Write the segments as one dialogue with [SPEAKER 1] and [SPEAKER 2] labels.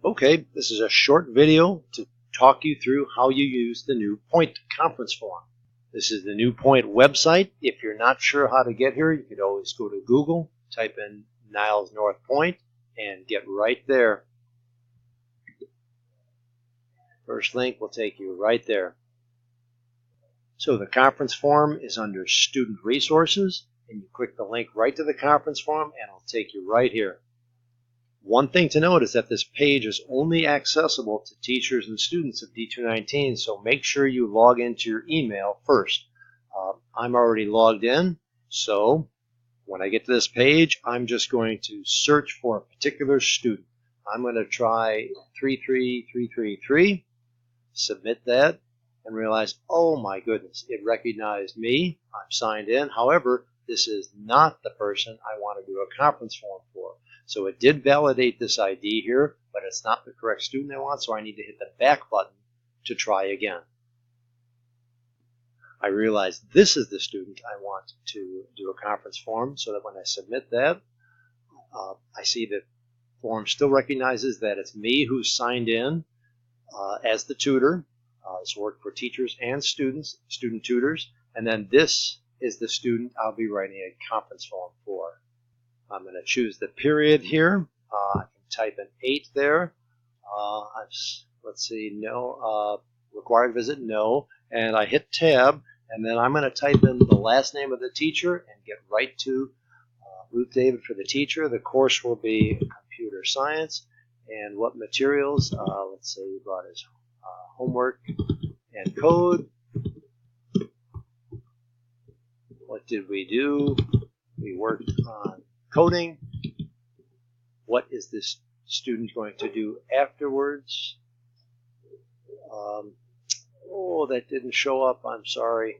[SPEAKER 1] Okay, this is a short video to talk you through how you use the new Point conference form. This is the new Point website. If you're not sure how to get here, you could always go to Google, type in Niles North Point, and get right there. First link will take you right there. So the conference form is under Student Resources, and you click the link right to the conference form, and it'll take you right here. One thing to note is that this page is only accessible to teachers and students of D219, so make sure you log into your email first. I'm already logged in, so when I get to this page, I'm just going to search for a particular student. I'm going to try 33333, submit that, and realize, oh my goodness, it recognized me. I'm signed in. However, this is not the person I want to do a conference form for. So it did validate this ID here, but it's not the correct student I want, so I need to hit the back button to try again. I realize this is the student I want to do a conference form, so that when I submit that, I see that form still recognizes that it's me who's signed in as the tutor. This worked for teachers and students, student tutors, and then this is the student I'll be writing a conference form for. I'm going to choose the period here. I can type an 8 there. Let's see, no. Required visit, no. And I hit tab, and then I'm going to type in the last name of the teacher and get right to Ruth David for the teacher. The course will be computer science. And what materials? Let's say we brought his homework and code. What did we do? We worked on coding. What is this student going to do afterwards? Oh, that didn't show up. I'm sorry.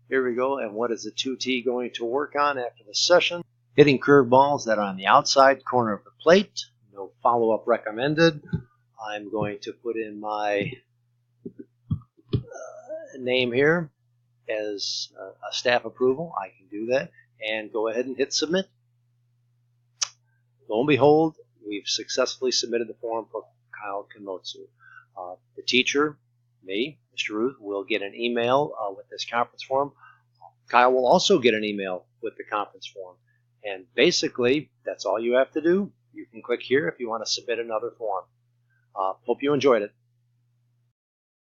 [SPEAKER 1] Here we go. And what is the 2T going to work on after the session? Hitting curveballs that are on the outside corner of the plate. No follow-up recommended. I'm going to put in my name here as a staff approval. I can do that. And go ahead and hit submit. Lo and behold, we've successfully submitted the form for Kyle Kanmotsu. The teacher, me, Mr. Ruth, will get an email with this conference form. Kyle will also get an email with the conference form. And basically, that's all you have to do. You can click here if you want to submit another form. Hope you enjoyed it.